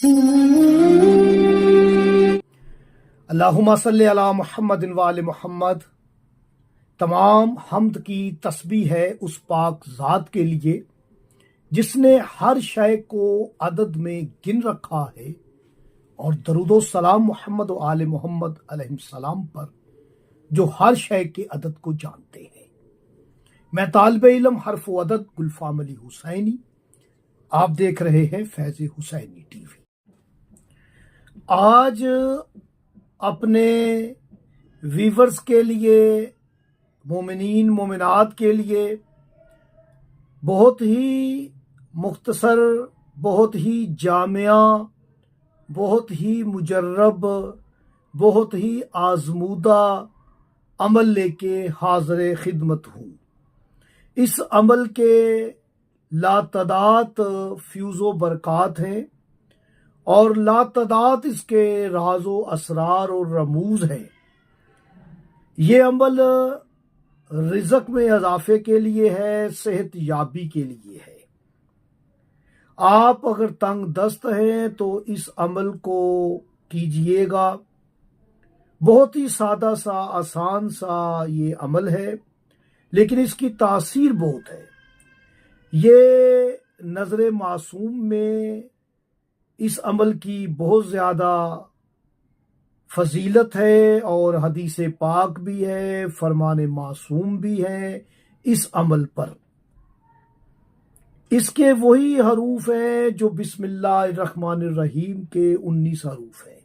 अल्लाहुम्मा सल्ली अला मुहम्मद व आले मुहम्मद। तमाम हम्द की तस्बीह है उस पाक ज़ात के लिए जिसने हर शय को अदद में गिन रखा है, और दरूदो सलाम मोहम्मद व आले मोहम्मद अलैहिस्सलाम पर जो हर शय के अदद को जानते हैं। मैं तालिबे इल्म हर्फ व अदद गुलफाम अली हुसैनी, आप देख रहे हैं फैज़ हुसैनी टीवी। आज अपने वीवर्स के लिए, मोमिनीन मोमिनात के लिए बहुत ही मुख्तसर, बहुत ही जामिया, बहुत ही मुजर्रब, बहुत ही आजमूदा अमल लेके हाज़िर खिदमत हूँ। इस अमल के लातदाद फ्यूज़ो बरक़ात हैं और लातदाद इसके राज़ो असरार और रमूज़ हैं। ये अमल रिज़्क़ में इजाफ़े के लिए है, सेहत याबी के लिए है। आप अगर तंग दस्त हैं तो इस अमल को कीजिएगा। बहुत ही सादा सा, आसान सा ये अमल है, लेकिन इसकी तासीर बहुत है। ये नज़र मासूम में इस अमल की बहुत ज़्यादा फजीलत है और हदीस पाक भी है, फरमान मासूम भी है इस अमल पर। इसके वही हरूफ हैं जो बिस्मिल्लाहिर्रहमानिर्रहीम के 19 हरूफ हैं।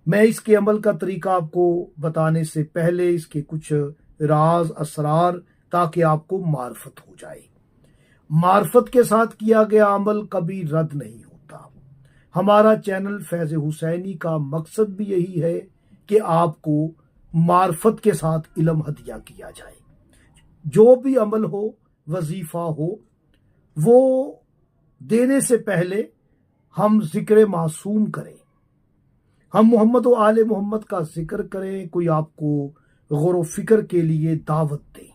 मैं इसके अमल का तरीका आपको बताने से पहले इसके कुछ राज असरार, ताकि आपको मार्फत हो जाए। मार्फत के साथ किया गया अमल कभी रद्द नहीं होता। हमारा चैनल फैज़ हुसैनी का मकसद भी यही है कि आपको मार्फत के साथ इल्म हदिया किया जाए। जो भी अमल हो, वजीफा हो, वो देने से पहले हम जिक्र मासूम करें, हम मोहम्मद व आले मोहम्मद का जिक्र करें, कोई आपको गौर व फिक्र के लिए दावत दे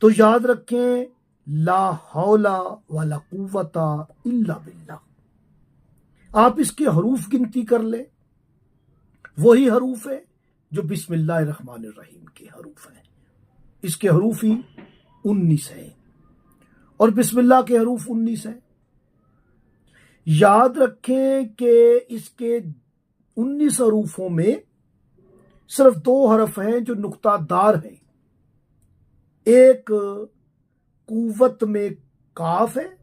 तो याद रखें, ला हौला वला कुव्वता इल्ला बिल्लाह। आप इसके हरूफ गिनती कर ले, वही हरूफ है जो बिस्मिल्लाहिर्रहमानिर्रहीम के हरूफ हैं। इसके हरूफ ही 19 है और बिस्मिल्लाह के हरूफ 19 है। याद रखें कि इसके 19 हरूफों में सिर्फ 2 हरफ हैं जो नुक्तादार हैं। एक कुव्वत में काफ है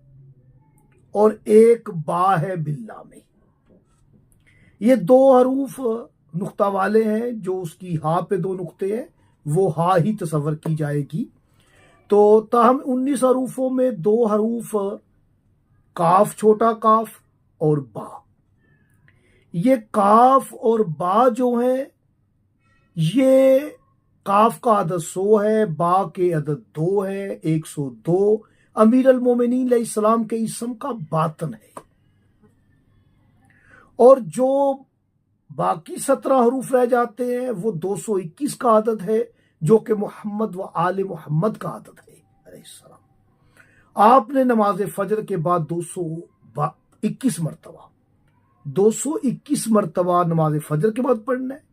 और एक बा है बिल्ला में। ये 2 हरूफ नुक्ता वाले हैं, जो उसकी हा पे 2 नुक्ते हैं, वो हा ही तसव्वुर की जाएगी। तो ताहम 19 हरूफों में 2 हरूफ काफ, छोटा काफ और बा। ये काफ और बा जो है, ये काफ का अदद 100 है, बा के अदद 2 है, 102 अमीर अल मोमिनीन अलैहिस्सलाम के इसम का बातन है। और जो बाकी 17 हरूफ रह जाते हैं वो 221 का अदद है, जो कि मोहम्मद व आले मोहम्मद का अदद है अलैहिस्सलाम। आपने नमाज फजर के बाद 221 मरतबा नमाज फजर के बाद पढ़ना है,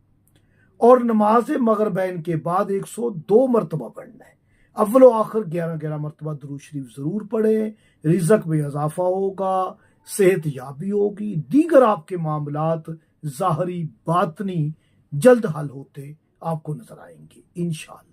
और नमाज मगरिबैन के बाद 102 मरतबा पढ़ना है। अव्वल व आखिर 11-11 मरतबा दुरूद शरीफ जरूर पढ़ें। रिज़्क़ में इजाफा होगा, सेहत याबी होगी, दीगर आपके मामलात ज़ाहरी बातनी जल्द हल होते आपको नजर आएंगे इंशाअल्लाह।